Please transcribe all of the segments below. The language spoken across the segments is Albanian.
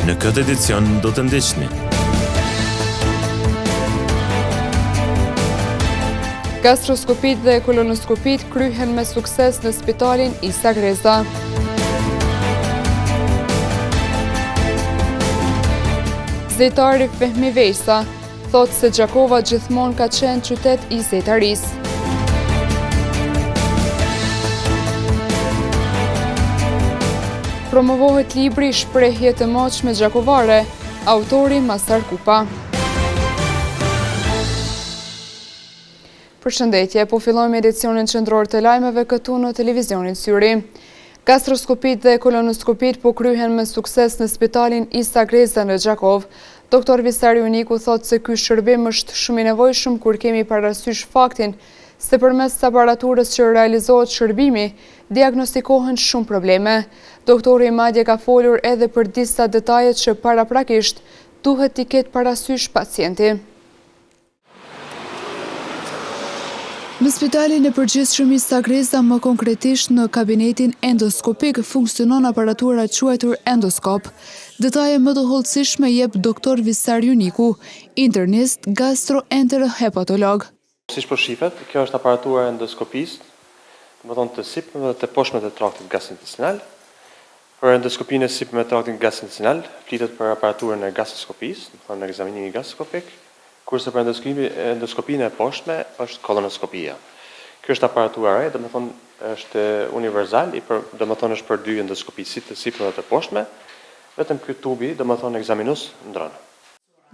Në këtë edicion do të ndiqni gastroskopit dhe kolonoskopit kryhen me sukses në spitalin Isa Greza. Zejtari Fehmi Vejsa thot se Gjakova gjithmonë ka qenë qytet i zejtarisë. Promovohet libri Shprehje të moqme gjakovare, autori Masar Kupa. Përshëndetje, po fillojmë edicionin qendror të lajmeve këtu në televizionin Syri. Gastroskopit dhe kolonoskopit po kryhen me sukses në spitalin Isa Greza në Gjakov. Doktor Visar Juniku thot se ky shërbim është shumë i nevojshëm kur kemi parasysh faktin se përmes aparaturës që realizohet shërbimi, diagnostikohen shumë probleme. Doktori madje ka folur edhe për disa detajet që paraprakisht duhet t'i ketë parasysh pacienti. Në spitalin e përgjithshëm Isa Greza, më konkretisht në kabinetin endoskopik, funksionon aparatura quajtur endoskop. Detaje më të hollësishme jep doktor Visar Juniku, internist, gastroenterohepatolog. Siç po shifet, kjo është aparatura endoskopisë, do të thonë të sipërme dhe të poshtme të traktit gastrointestinal. Për endoskopinë e sipërme të traktit gastrointestinal, flitet për aparaturën e gastroskopisë, do të thonë ekzaminimi gastroskopik. Kurse për endoskopinë e poshtme është kolonoskopia. Kjo është aparatura re, do të thonë është universal, do të thonë është për dy endoskopi, si të sipërme dhe të poshtme, vetëm ky tubi, do të thonë ekzaminus, ndron.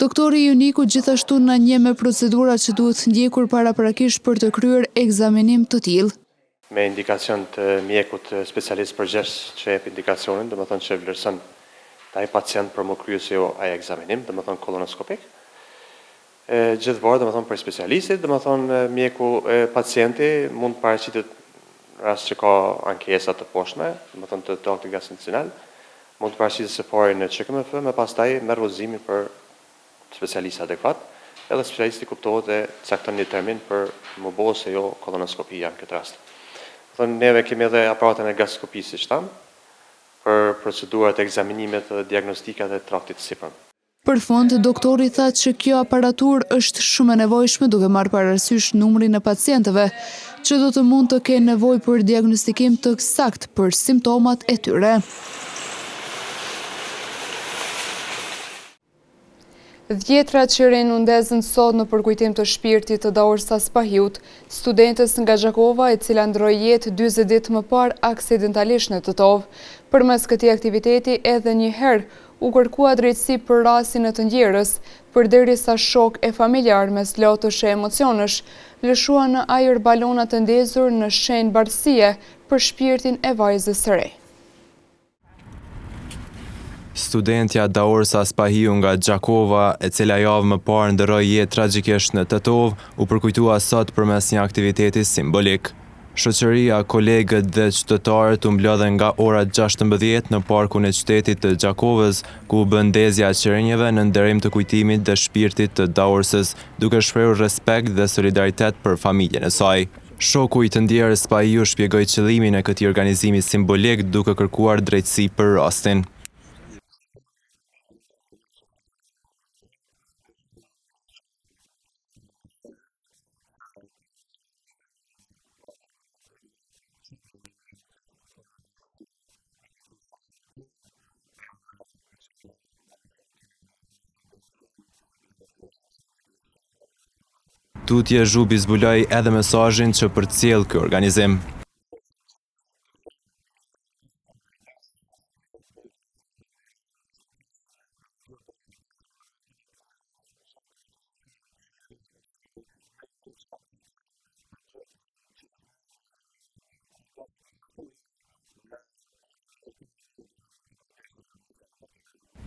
Doktori Juniku gjithashtu na njeh me procedurat që duhet ndjekur paraprakisht për të kryer ekzaminim të tillë. Me indikacion të mjekut specialist përgjithshëm që jep indikacionin, do të thonë që vlerëson ai pacient për më kryer se jo ai ekzaminim, do të thonë kolonoskopik. Gjithëvarë, do të thonë për specialistit, do të thonë mjeku pacienti mund paraqitet rast që ka ankesa të poshtme, do të thonë të traktit gastrointestinal, mund të paraqitet së pari në CKMF, me pastaj merr udhëzimin për specialist adekuat, edhe specialisti kuptohet e cakton një termin për më bëu se jo kolonoskopia në këtë rast. Do të thonë neve kemi edhe aparatën e gastroskopisë siç tham, për procedurat e ekzaminimit dhe diagnostikat e traktit sipër. Për fund, doktori tha që kjo aparatur është shumë e nevojshme duke marrë parasysh numrin e pacientëve që do të mund të kenë nevojë për diagnostikim të saktë për simptomat e tyre. Dhjetra që rinundezën sot në përkujtim të shpirtit të Daursa Spahiut, studentës nga Gjakova e cila ndroi jetë 40 ditë më parë aksidentalisht në Tëtov. Përmes këtij aktiviteti edhe një herë u kërkua drejtësi për rastin e të ndjerës, përderisa shok e familjar mes lotësh e emocionësh lëshua në ajër balona të ndezur në shenjë bardhësie për shpirtin e vajzës së re. Studentja Daursa Spahiu nga Gjakova, e cila javë më parë ndroi jetë tragjikisht në Tëtov, u përkujtua sot përmes një aktiviteti simbolik. Shoqëria, kolegët dhe qytetarët u mblodhen nga ora 16 në parkun e qytetit të Gjakovës, ku u bën ndezja e qerenjeve në nderim të kujtimit dhe shpirtit të Daursës, duke shprehur respekt dhe solidaritet për familjen e saj. Shoku i të ndjerës Spahiu shpjegoi qëllimin e këtij organizimi simbolik duke kërkuar drejtësi për rastin. Tutje Zhubi zbuloi edhe mesazhin që përcjell ky organizim.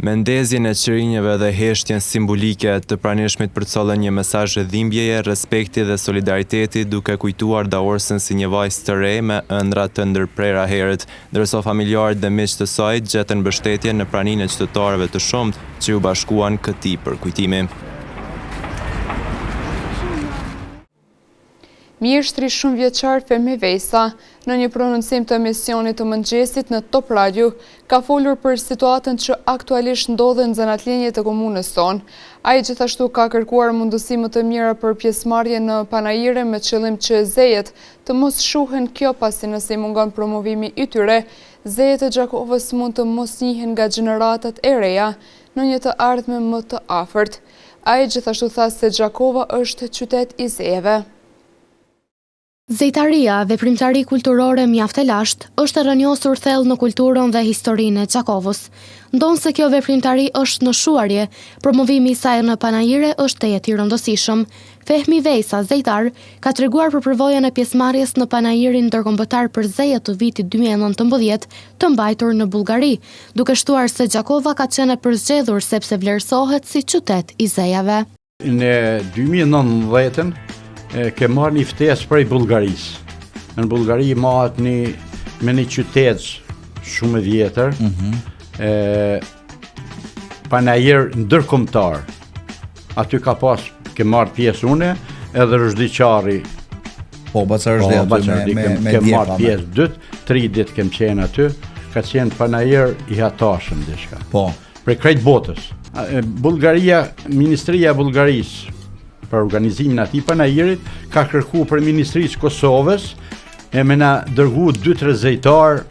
Me ndezjen e qerenjeve dhe heshtjen simbolike të pranishmit përcollën një mesazh dhimbjeje, respekti dhe solidariteti duke kujtuar Daursën si një vajzë të re me ëndra të ndërprera herët, ndërsa familjarët dhe miqtë të saj gjetën mbështetje në praninë e qytetarëve të shumtë që u bashkuan këtij përkujtimi. Mjeshtri shumë vjeçar Fehmi Vejsa, në një prononcim të emisionit të mëngjesit në Top Radio, ka folur për situatën që aktualisht ndodhen në zanatlinjet të komunës tonë. Ai gjithashtu ka kërkuar mundësi më të mira për pjesëmarrje në panajire me qëllim që zejet të mos shuhen, kjo pasi nëse mungon promovimi i tyre, zejet e Gjakovës mund të mos njihen nga gjeneratat e reja në një të ardhme më të afërt. Ai gjithashtu tha se Gjakova është qytet i zejeve. Zejtaria, veprimtari kulturore mjaft e lashtë, është rënjosur thellë në kulturën dhe historinë e Gjakovës. Ndonë se kjo veprimtari është në shuarje, promovimi i saj në panajire është të jeti rëndësishëm. Fehmi Vejsa, zejtar, ka treguar për përvojën e pjesëmarrjes në panajirin ndërkombëtar për zejet të vitit 2019 të mbajtur në Bullgari, duke shtuar se Gjakova ka qenë e përzgjedhur sepse vlerësohet si qytet i zejave. Në 2019 ke marrë një ftesë prej Bullgarisë. Në Bullgari mahet me një qytet shumë vjetër, panajir ndërkombëtar. Aty ke marrë pjesë une, edhe Rëzdiqari. Po, Bacarëshdi aty me ke marrë pjesë 2-3 ditë kem qenë aty, ka qenë panajir i hatashëm dishka. Po. Prej krejt botës. Bullgaria, Ministria e Bullgarisë, për organizimin ati panajirit, ka kërku për Ministrisë Kosovës, e me na dërgu 2-3 zejtar,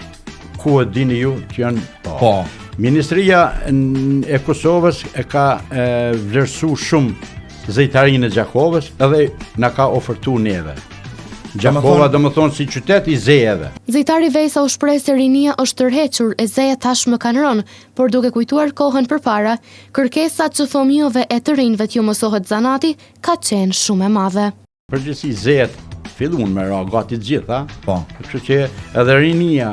ku e dini ju që janë. Po. Ministria e Kosovës e ka vlerësu shumë zejtarinë e Gjakovës, edhe na ka ofertu neve. Gjakova do më thonë si qytet i zejeve. Zejtari Vejsa u shpreh se rinia është tërhequr e zejet tashmë kanë rënë, por duke kujtuar kohën përpara, kërkesa që fëmijëve e të rinjve t'ju mësohet zanati ka qenë shumë e madhe. Përgjithësi zejet fillun me ra gati të gjitha, po. Kështu që edhe rinia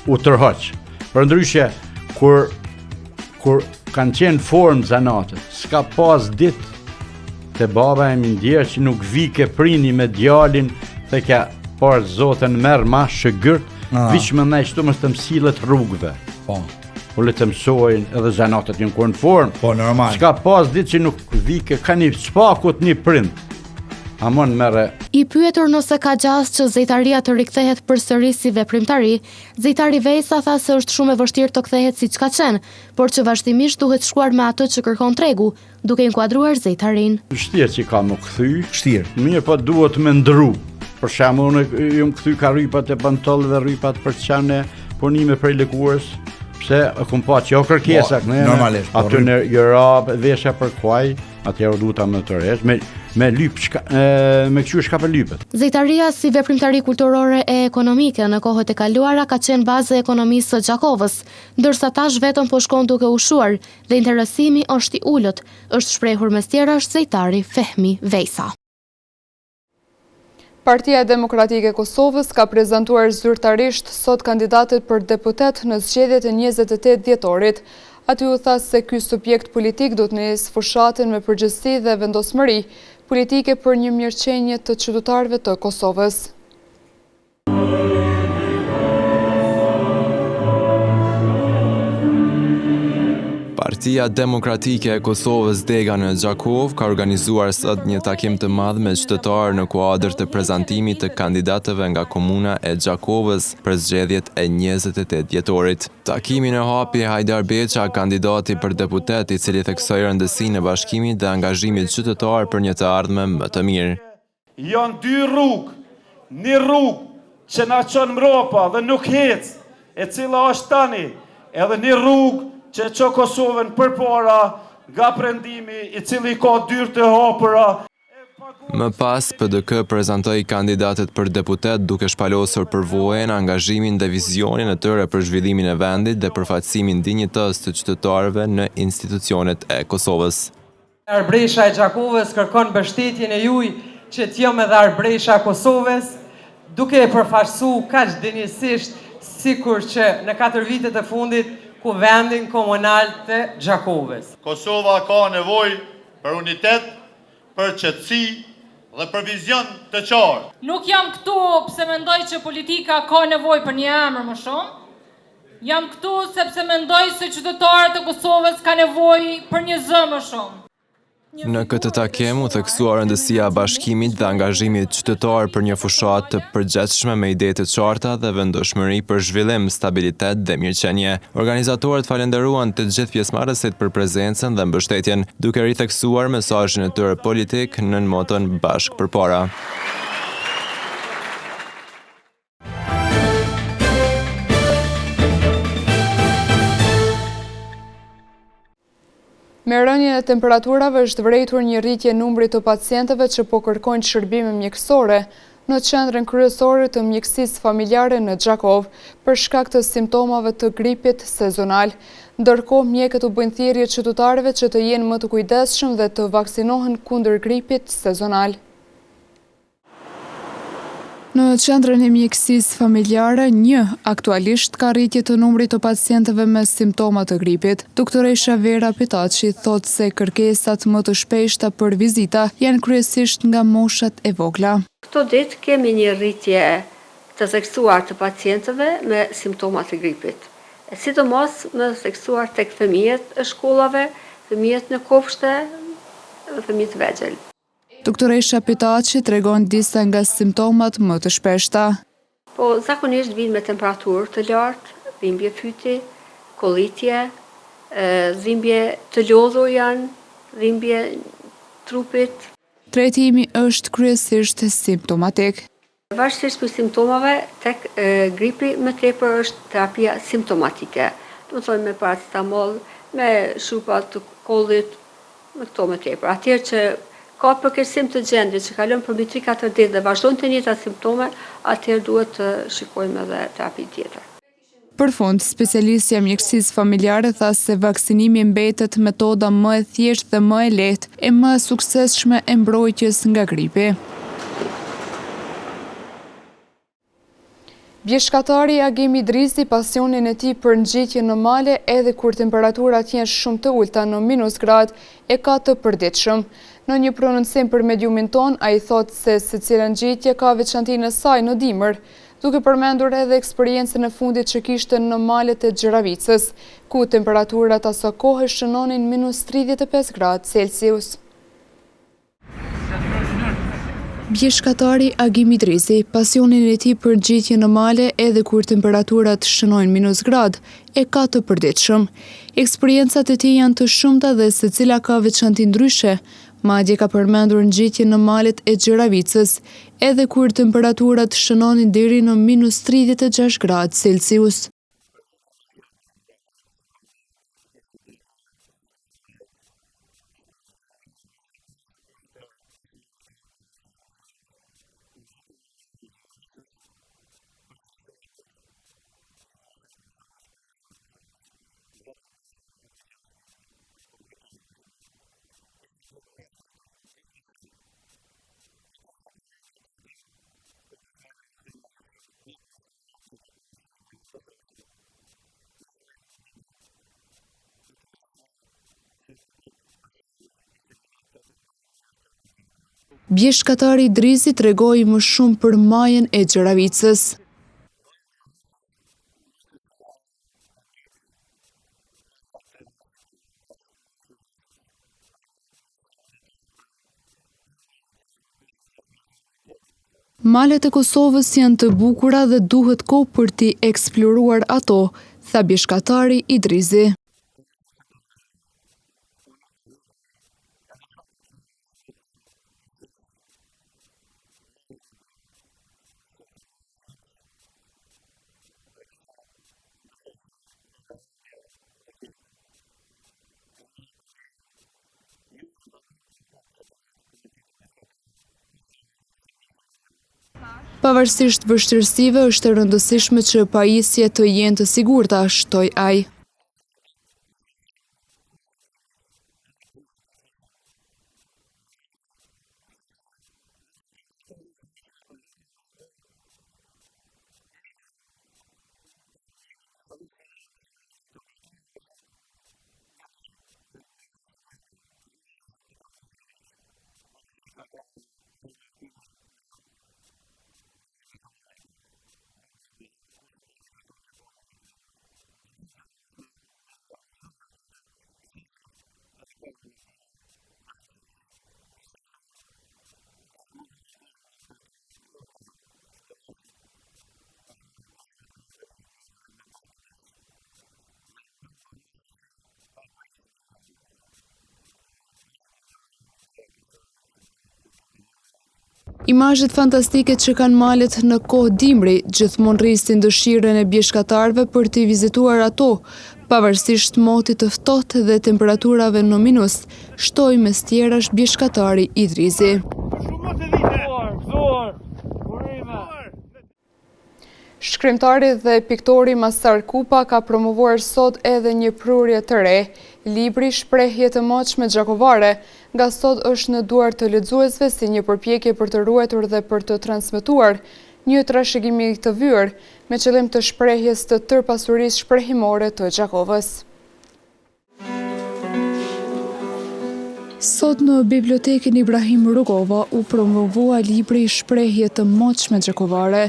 u tërhoq. Përndryshe kur kanë qenë formë zanatët, s'ka pas ditë te baba e mindjerë që nuk vike prini me djalin dhe kja parë zotën merë ma shëgyrt, vish me ne shtu më të mësillet rrugëve. Po. U le të mësojnë edhe zanatët një kur në formë. Po, normal. S'ka pas ditë që nuk vike, ka një spakut një prind. Amon mere. I pyetur nëse ka gjas që zejtaria të rikthehet përsëri si veprimtari, zejtari Vejsa tha se është shumë e vështirë të kthehet siç ka qenë, por që vazhdimisht duhet shkuar me atë që kërkon tregu, duke inkuadruar zejtarin. Vështirë që ka më kthy. Vështirë. Mirë, po duhet me ndru. Për shembull, unë jam kthy ka rrypat e pantollëve, rrypat për çane, punime prej lëkurës. Pse e kum pa që kërkesa normalisht. Aty në Europë vesha për kuaj, atëherë duhet ta më tërhesh me lyp me qysh ka për lypet. Zejtaria si veprimtari kulturore e ekonomike në kohët e kaluara ka qenë bazë e ekonomisë së Gjakovës, ndërsa tash vetëm po shkon duke ushuar dhe interesimi është i ulët, është shprehur mes tjerash zejtari Fehmi Vejsa. Partia Demokratike e Kosovës ka prezantuar zyrtarisht sot kandidatët për deputet në zgjedhjet e 28 dhjetorit. Aty u tha se ky subjekt politik do të nisë fushatën me përgjegjësi dhe vendosmëri politike për një mirëqenie të qytetarëve të Kosovës. Partia Demokratike e Kosovës Dega në Gjakov ka organizuar sot një takim të madh me qytetarë në kuadër të prezantimit të kandidatëve nga komuna e Gjakovës për zgjedhjet e 28 dhjetorit. Takimin e hapi Hajdar Beqa, kandidati për deputet, i cili theksoi rëndësinë e bashkimit dhe angazhimit qytetar për një të ardhme më të mirë. Janë dy rrugë, një rrugë që na çon mbrapa dhe nuk hec, e cila është tani, edhe një rrugë që çon Kosovën përpara nga perëndimi i cili ka dyrë të hapura. Më pas, PDK prezantoi kandidatët për deputet duke shpalosur përvojën, angazhimin dhe vizionin e tyre për zhvillimin e vendit dhe përfaqësimin dinjitës të qytetarëve në institucionet e Kosovës. Arbresha e Gjakovës kërkon mbështetjen e juaj që të jam edhe arbresha e Kosovës, duke e përfaqësuar kaq dinjësisht sikur që në 4 vitet e fundit ku vendin komunal të Gjakovës. Kosova ka nevojë për unitet, për qetësi dhe për vizion të qartë. Nuk jam këtu pse mendoj që politika ka nevojë për një emër më shumë. Jam këtu sepse mendoj se qytetarët e Kosovës ka nevojë për një zë më shumë. Në këtë takim u theksuar rëndësia e bashkimit dhe angazhimit qytetar për një fushat të përgjithshme me ide të qarta dhe vendoshmëri për zhvillim, stabilitet dhe mirëqenie. Organizatorët falenderuan të gjithë pjesëmarrësit për prezencën dhe mbështetjen, duke ritheksuar mesazhin e tyre politik në moton bashk përpara. Me rënjën e temperaturave është vërejtur një rritje numrit të pacientëve që po kërkojnë shërbime mjekësore në qendrën kryesore të mjekësisë familjare në Gjakov për shkak të simptomave të gripit sezonal. Ndërkohë, mjekët u bëjnë thirrje qytetarëve që të jenë më të kujdesshëm dhe të vaksinohen kundër gripit sezonal. Në qendrën e mjekësisë familjare 1 aktualisht ka rritje të numrit të pacientëve me simptoma të gripit. Doktoresha Vera Pitaçi thotë se kërkesat më të shpeshta për vizita janë kryesisht nga moshat e vogla. Këto ditë kemi një rritje të theksuar të pacientëve me simptoma të gripit. Sidomos më theksuar tek fëmijët e shkollave, fëmijët në kopshte dhe fëmijët vegjël. Doktoresha Pitaçi tregon disa nga simptomat më të shpeshta. Po zakonisht vinë me temperaturë të lartë, dhimbje fyti, kollitje, dhimbje të lodhur janë, dhimbje trupit. Trajtimi është kryesisht simptomatik. Varësisht për simptomave, tek gripi më tepër është terapia simptomatike. Do të thonë me paracetamol, me shupa të kollit, me këto më tepër. Atëherë që ka përkeqësim të gjendjes që kalon përmbi 3-4 ditë dhe vazhdojnë të njëjtat simptome, atëherë duhet të shikojmë edhe terapi tjetër. Për fund, specialistja e mjekësisë familjare tha se vaksinimi mbetet metoda më e thjeshtë dhe më e lehtë e më e suksesshme e mbrojtjes nga gripi. Bjeshkatari Agim Idrisi pasionin e tij për ngjitje në male edhe kur temperaturat janë shumë të ulta në -gradë e ka të përditshëm. Në një prononcim për mediumin ton, ai thotë se secila ngjitje ka veçantinë e saj në dimër, duke përmendur edhe eksperiencën e fundit që kishte në malet e Gjeravicës, ku temperaturat asaj kohe shënonin -35°C. Bjeshkatari Agim Idrisi, pasionin e tij për ngjitje në male edhe kur temperaturat shënojnë -gradë, e ka të përditshëm. Eksperiencat e tij janë të shumta dhe secila ka veçanti ndryshe. Madje ka përmendur ngjitje në malet e Gjeravicës, edhe kur temperaturat shënonin deri në -36°C. Bjeshkatari Idrisi tregoi më shumë për majën e Gjeravicës. Malet e Kosovës janë të bukura dhe duhet kohë për t'i eksploruar ato, tha bjeshkatari Idrisi. Pavarësisht vështirësive, është e rëndësishme që pajisjet të jenë të sigurta, shtoi ai. Imazhet fantastike që kanë malet në kohë dimri gjithmonë rrisin dëshirën e bjeshkatarëve për të vizituar ato, pavarësisht motit të ftohtë dhe temperaturave në minus, shtoi mes tjerash bjeshkatari Idrizi. Shkrimtari dhe piktori Masar Kupa ka promovuar sot edhe një prurje të re, libri Shprehje të Moqme Gjakovare, nga sot është në duar të lexuesve si një përpjekje për të ruajtur dhe për të transmetuar një trashëgimi të vyer me qëllim të shprehjes të tërë pasurisë shprehimore të Gjakovës. Sot në bibliotekën Ibrahim Rugova u promovua libri Shprehje të Moqme Gjakovare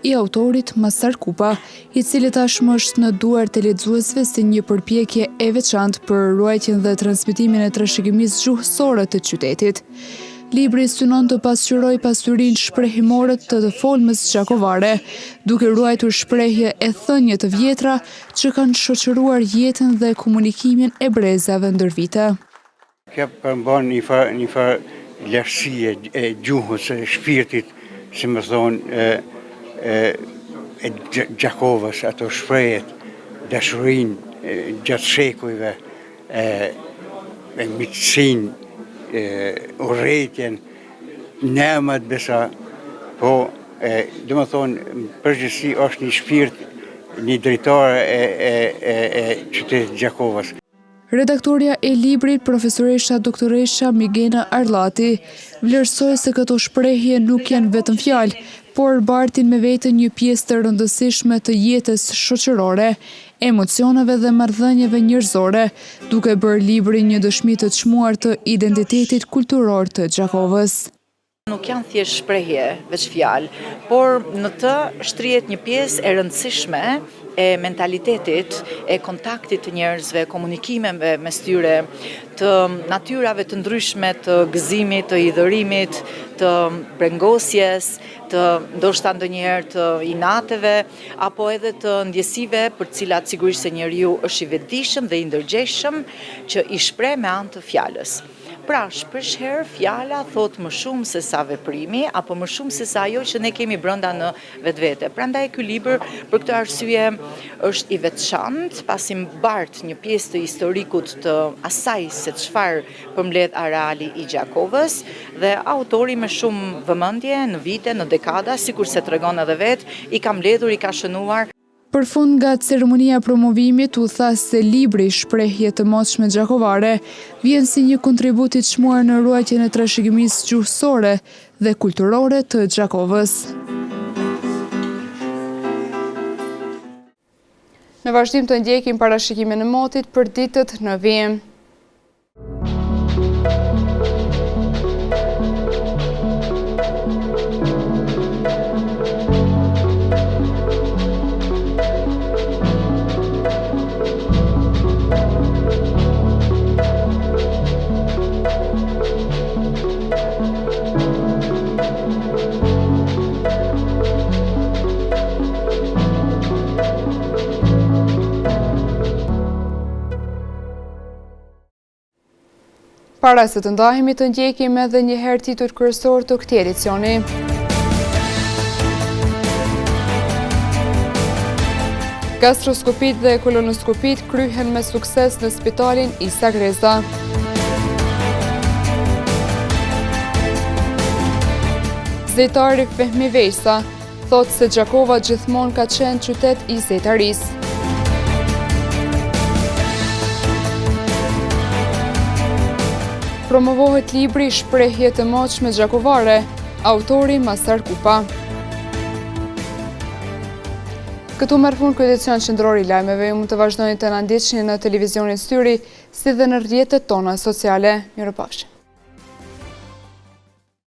i autorit Masar Kupa, i cili tashmë është në duar të lexuesve si një përpjekje e veçantë për ruajtjen dhe transmetimin e trashëgimisë gjuhësore të qytetit. Libri synon të pasqyrojë pasurinë shprehimore të folmës gjakovare, duke ruajtur shprehje e thënie të vjetra që kanë shoqëruar jetën dhe komunikimin e brezave ndër vite. Kjo përmban një farë lërësie e gjuhës, e shpirtit, si më thonë, e Gjakovës, ato shprehet, dashurin, gjatë shekujve, e miqësin, urrejtjen, nemat besa, po, dhe më thonë, përgjithësi është një shpirt, një drejtare e qytetit Gjakovës. Redaktoria e librit, profesoresha doktoresha Migena Arllati, vlerësoi se këto shprehje nuk janë vetëm fjalë, por bartin me veten një pjesë të rëndësishme të jetës shoqërore, emocioneve dhe marrëdhënieve njerëzore, duke bërë librin një dëshmi të çmuar të identitetit kulturor të Gjakovës. Nuk janë thjesht shprehje, veç fjalë, por në të shtrihet një pjesë e rëndësishme e mentalitetit, e kontaktit të njerëzve, komunikimeve mes tyre, të natyrave të ndryshme të gëzimit, të hidhërimit, të brengosjes, të ndoshta ndonjëherë të inateve, apo edhe të ndjesive për cilat sigurisht se njeriu është i vetëdijshëm dhe i ndërgjegjshëm që i shpreh me anë të fjalës. Pra, shpeshherë fjala thot më shumë se sa veprimi, apo më shumë se sa ajo që ne kemi brenda në vetvete. Prandaj ky libër për këtë arsye është i veçantë, pasi mbart një pjesë të historikut të asaj se çfarë përmbledh areali i Gjakovës, dhe autori me shumë vëmendje në vite, në dekada, sikur se tregon edhe vet, i ka mbledhur, i ka shënuar. Për fund nga ceremonia promovimit u tha se libri Shprehje të Moqme Gjakovare vjen si një kontribut i çmuar në ruajtjen e trashëgimisë gjuhësore dhe kulturore të Gjakovës. Në vazhdim të ndjekim parashikimin e motit për ditët në vijim. Para se të ndahemi të ndjekim edhe një herë titujt kryesor të këtij edicioni. Gastroskopit dhe kolonoskopit kryhen me sukses në spitalin Isa Greza. Zejtari Fehmi Vejsa thot se Gjakova gjithmonë ka qenë qytet i zejtarisë. Promovohet libri Shprehje të Moqme Gjakovare, autori Masar Kupa. Këtu merr fund ky edicion qendror i lajmeve. Ju mund të vazhdoni të na ndjekni në televizionin Syri, si dhe në rrjetet tona sociale. Mirupafshim.